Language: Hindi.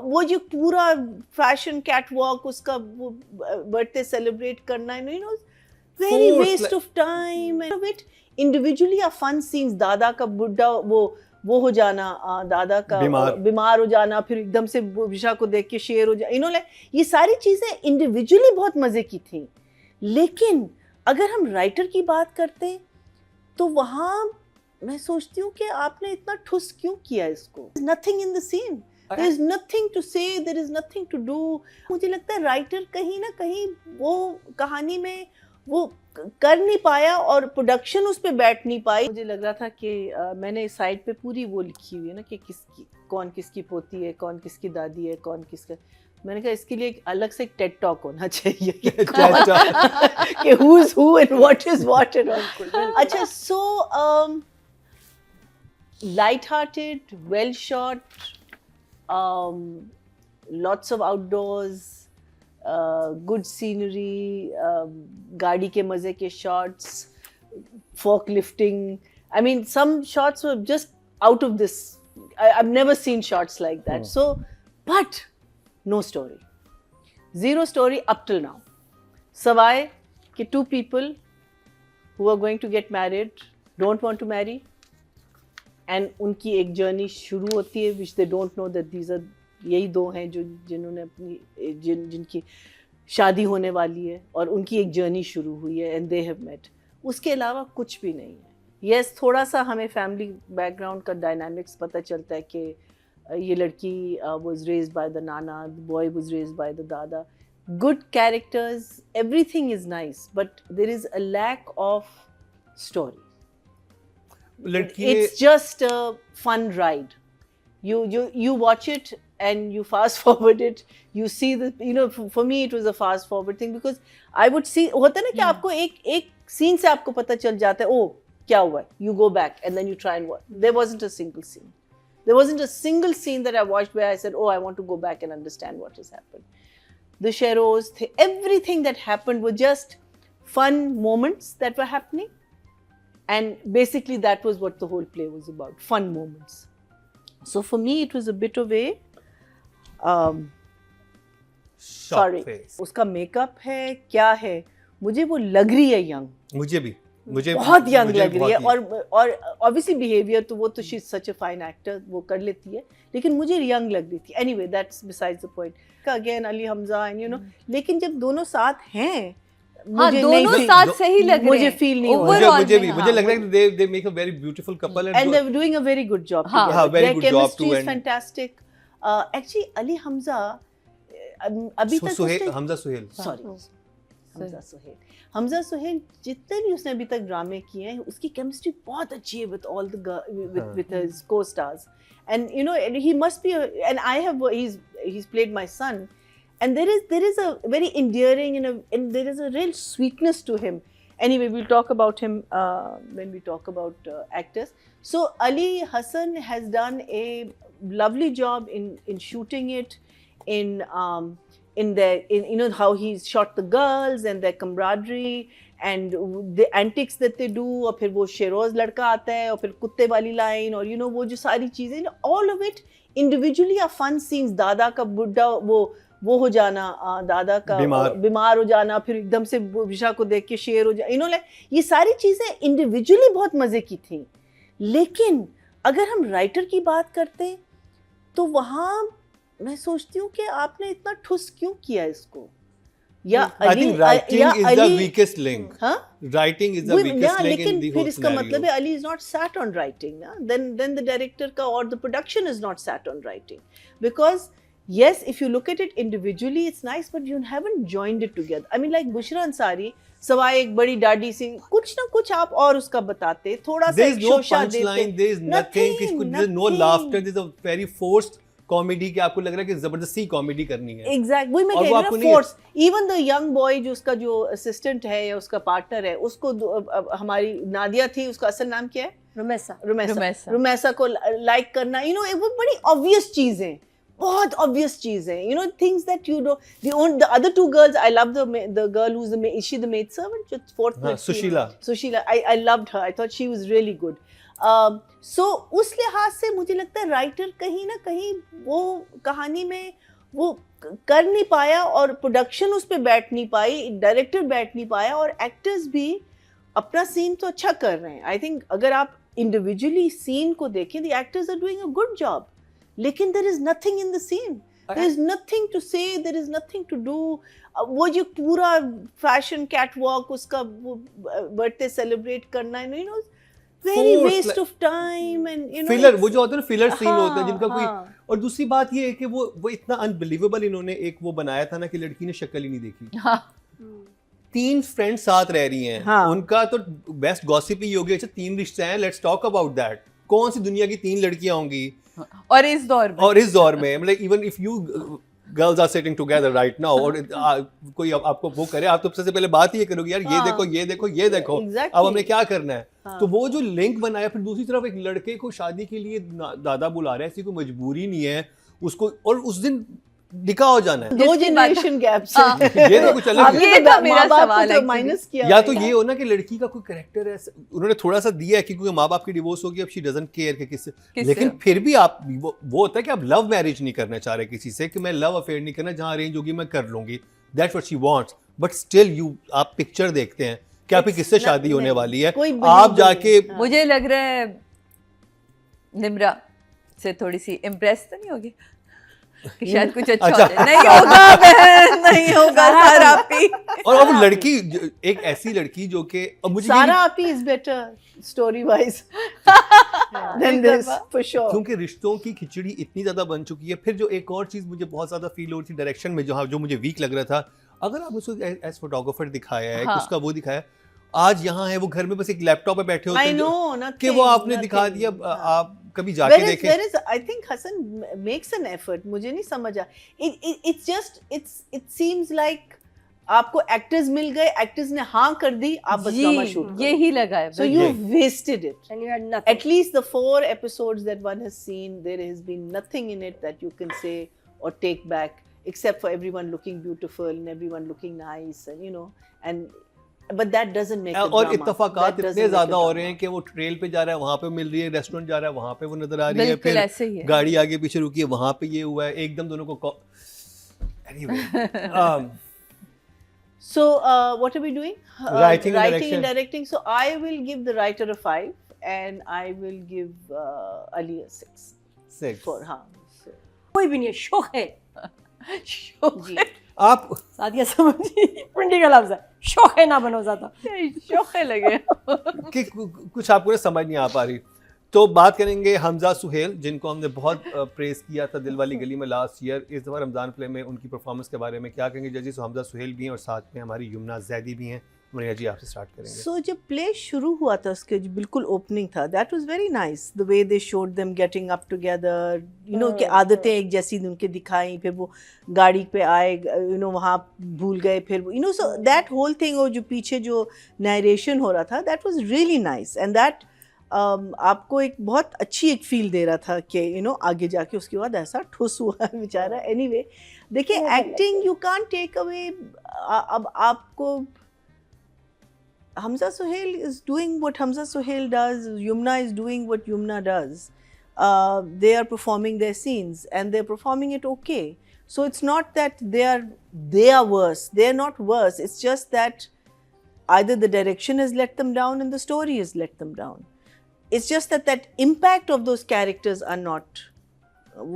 वो जो पूरा फैशन कैटवॉक उसका वो बर्थडे सेलिब्रेट करना, you know, very waste of time and it individually are fun scenes. दादा का बुढ़ा वो हो जाना, दादा का बीमार हो जाना, फिर एकदम से विशा को देख के शेर हो जाना, यू नो, लाइक ये सारी चीजें इंडिविजुअली बहुत मजे की थी. लेकिन अगर हम राइटर की बात करते तो वहाँ मैं सोचती हूँ कि आपने इतना ठुस क्यों किया इसको. Nothing in the scene, there is nothing to say, there is nothing to do. मुझे लगता है राइटर कहीं ना कहीं वो कहानी में वो कर नहीं पाया और प्रोडक्शन उस पर बैठ नहीं पाई. मुझे लग रहा था कि मैंने इस साइड पे पूरी वो लिखी हुई है ना कि किसकी कौन किसकी पोती है, कौन किसकी दादी है, कौन किसका. मैंने कहा इसके लिए एक अलग से टेड टॉक होना चाहिए कि who is who and what is what and all. अच्छा, so light-hearted, well shot, lots of outdoors, good scenery, गाड़ी के मजे के shots, forklifting. I mean, some shots were just out of this. I've never seen shots like that. So, but no story, zero story up till now. Sawai कि two people who are going to get married don't want to marry. And उनकी एक जर्नी शुरू होती है which they don't know that these are, यही दो हैं जो जिन्होंने अपनी जिनकी शादी होने वाली है और उनकी एक जर्नी शुरू हुई है एंड दे हैव मेट. उसके अलावा कुछ भी नहीं है. यस, थोड़ा सा हमें फैमिली बैकग्राउंड का डायनामिक्स पता चलता है कि ये लड़की was raised by the nana, the boy was raised by the dada. Good characters, everything is nice, but there is a lack of story. It's just a fun ride. You watch it and you fast forward it. You see the, you know, for me it was a fast forward thing because I would see, होता है ना कि आपको एक scene से आपको पता चल जाता है, oh क्या हुआ. You go back and then you try and watch. There wasn't a single scene. There wasn't a single scene that I watched where I said, oh, I want to go back and understand what has happened. The Sheros, everything that happened were just fun moments that were happening. And basically that was what the whole play was about, fun moments. So for me it was a bit of a sorry face. उसका मेकअप है क्या है, मुझे वो लग रही है यंग. मुझे बहुत यंग लग रही है और obviously behavior तो वो तो she is such a fine actor, वो कर लेती है, लेकिन मुझे यंग लग रही थी. Anyway, that's besides the point. Again Ali Hamza and you know, लेकिन जब दोनों साथ हैं, मुझे दोनों साथ सही लग रहे हैं, मुझे फील नहीं हो रहा. मुझे लग रहा है कि they make a very beautiful couple and they're doing a very good job together. Their chemistry is fantastic. Actually Ali Hamza अभी तक हमजा सुहेल जितने भी उसने अभी तक ड्रामे किए हैं उसकी केमिस्ट्री बहुत अच्छी है with all the with his co-stars. And you know, he must be and I have he's played my son. And there is a very endearing and there is a real sweetness to him. Anyway, we'll talk about him when we talk about actors. So Ali Hassan has done a lovely job in shooting it, in you know how he's shot the girls and their camaraderie and the antics that they do. और फिर वो शेरोज लड़का आता है और फिर कुत्ते वाली लाइन और you know वो जो सारी चीजें, all of it individually are fun scenes. दादा का बुढ़ा वो हो जाना, दादा का बीमार हो जाना, फिर एकदम से विशा को देख के शेर हो जाना, यू नो, लाइक ये सारी चीजें इंडिविजुअली बहुत मजे की थी. लेकिन अगर हम राइटर की बात करते तो वहाँ मैं सोचती हूँ कि आपने इतना ठुस क्यों किया इसको. या I think writing is the weakest link. Writing is the weakest link in the whole scenario. फिर इसका मतलब है Ali is not sat on writing. Then the director का or the production is not sat on writing. Because yes, if you look at it individually, it's nice, but you haven't joined it together. I mean, like Bushra Ansari, सवाए एक बड़ी डाडी सी कुछ ना कुछ आप और उसका बताते, थोड़ा सा एक शोशा देते. There is nothing, there is no laughter, there is a very forced comedy कि आपको लग रहा है कि जबरदस्ती कॉमेडी करनी है. एग्जैक्ट, वही मैं कह रही हूं, force. Even the young boy जो उसका जो असिस्टेंट है या उसका पार्टनर है, उसको हमारी नादिया थी, उसका असल नाम क्या है? रुमैसा को लाइक करना, यू नो, वो बड़ी ऑब्वियस चीजें, बहुत ऑब्वियस चीजें, you know, things that you know. The other two girls, I love the girl who is the maid servant, जो फोर्थ में, Sushila. I loved her, I thought she was really good. So उस लिहाज से मुझे लगता है राइटर कहीं ना कहीं वो कहानी में वो कर नहीं पाया और प्रोडक्शन उस पर बैठ नहीं पाई, डायरेक्टर बैठ नहीं पाया और एक्टर्स भी अपना सीन तो अच्छा कर रहे हैं. आई थिंक अगर आप इंडिविजुअली सीन को देखें, the actors are doing a good job, लेकिन there is nothing in the scene, there is nothing to say, there is nothing to do. वो जो पूरा फैशन कैटवॉक उसका वो बर्थडे सेलिब्रेट करना, you know, very waste of time and you know filler, वो जो होता है ना फिलर सीन होता है जिनका कोई. हाँ. और दूसरी बात ये है कि वो इतना अनबिलीवेबल इन्होंने एक वो बनाया था ना कि लड़की ने शक्ल ही नहीं देखी. हाँ. 3 फ्रेंड्स साथ रह रही हैं. हाँ. उनका तो बेस्ट गॉसिप ही होगी. अच्छा 3 रिश्ते हैं, लेट्स टॉक अबाउट दैट. कौन सी दुनिया की 3 लड़कियां होंगी और इस दौर में मतलब even if you girls are sitting together right now और कोई आपको वो करे, आप तो सबसे पहले बात ही करोगे यार, ये हाँ. देखो ये देखो ये देखो, Exactly. अब हमने क्या करना है. हाँ. तो वो जो लिंक बनाया, फिर दूसरी तरफ एक लड़के को शादी के लिए दादा बुला रहे हैं, ऐसी कोई मजबूरी नहीं है उसको, और उस दिन निकाह हो जाना है. 2 जनरेशन गैप्स हाँ. ये तो कुछ अलग है. ये तो मेरा सवाल है माइनस किया या तो ये हो ना कि लड़की का कोई कैरेक्टर है, उन्होंने थोड़ा सा दिया है कि क्योंकि माँ बाप की डिवोर्स होगी, अब शी डजंट केयर कि किससे, लेकिन फिर भी आप वो होता है कि आप लव मैरिज नहीं करना चाह रहे किसी से, कि मैं लव अफेयर नहीं करना, जहाँ अरेंज होगी मैं कर लूंगी, that's what she wants, but still you आप पिक्चर देखते हैं कि आपकी किससे शादी होने वाली है, आप जाके. मुझे लग रहा है निम्रा से थोड़ी सी इम्प्रेस तो नहीं होगी कि शायद कुछ अच्छा हो जाए. नहीं होगा बहन, नहीं होगा सारा आपी. और अब लड़की एक ऐसी लड़की जो कि मुझे सारा आपी is better story wise than this for sure, क्योंकि रिश्तों की खिचड़ी इतनी ज्यादा बन चुकी है. फिर जो एक और चीज मुझे बहुत ज्यादा फील हो रही थी डायरेक्शन में, जो मुझे वीक लग रहा था, अगर आप उसको एज फोटोग्राफर दिखाया है, उसका वो दिखाया, आज यहाँ है वो घर में बस एक लैपटॉप पे बैठे होते हैं कि वो आपने दिखा दिया. आप कभी जाके देखें. I think Hassan makes an effort. मुझे नहीं समझा. It's just it seems like आपको एक्टर्स मिल गए, एक्टर्स ने हाँ कर दी, आप बस ड्रामा शूट करो. यही लगा है. So you wasted it. And you had nothing. At least the 4 episodes that one has seen, there has been nothing in it that you can say or take back, except for everyone looking beautiful and everyone looking nice, and you know, but that doesn't make a drama. और इत्तफाकात इतने ज्यादा हो रहे हैं कि वो ट्रेल पे जा रहा है, वहाँ पे मिल रही है, रेस्टोरेंट जा रहा है, वहाँ पे वो नजर आ रही है, फिर गाड़ी आगे पीछे रुकी है, वहाँ पे ये हुआ है, एकदम दोनों को. Anyway, so what are we doing? Writing and directing. So I will give the writer a 5 and I will give Ali a 6. For कोई भी नहीं है, शौक है. शौक है. आप सादिया समझी पिंडी का लफ्ज़ है, शौक है ना बनो ज़्यादा. शौक है लगे कि कुछ आपको ना समझ नहीं आ पा रही. तो बात करेंगे हमजा सुहेल, जिनको हमने बहुत प्रेस किया था दिलवाली गली में लास्ट ईयर. इस दफ़ा रमज़ान प्ले में उनकी परफॉर्मेंस के बारे में क्या कहेंगे जजी? सो हमजा सुहेल भी हैं और साथ में हमारी युमना जैदी भी हैं. मरिया जी आपसे स्टार्ट करेंगे. सो जब प्ले शुरू हुआ था, उसके जो बिल्कुल ओपनिंग था, that was very nice, the way they showed them getting up together, you know, कि आदतें एक जैसी उनके दिखाई, फिर वो गाड़ी पे आए, यू नो, वहाँ भूल गए, फिर you know, so that whole thing, और जो पीछे जो नरेशन हो रहा था, that was really nice, and that आपको एक बहुत अच्छी एक फील दे रहा था कि यू नो आगे जाके उसके बाद ऐसा ठुस हुआ बेचारा. एनीवे, देखिए acting you can't take away. अब आपको Hamza Suhail is doing what Hamza Suhail does. Yumna is doing what Yumna does. They are performing their scenes and they're performing it okay. So it's not that they are worse. They're not worse. It's just that either the direction has let them down and the story has let them down. It's just that impact of those characters are not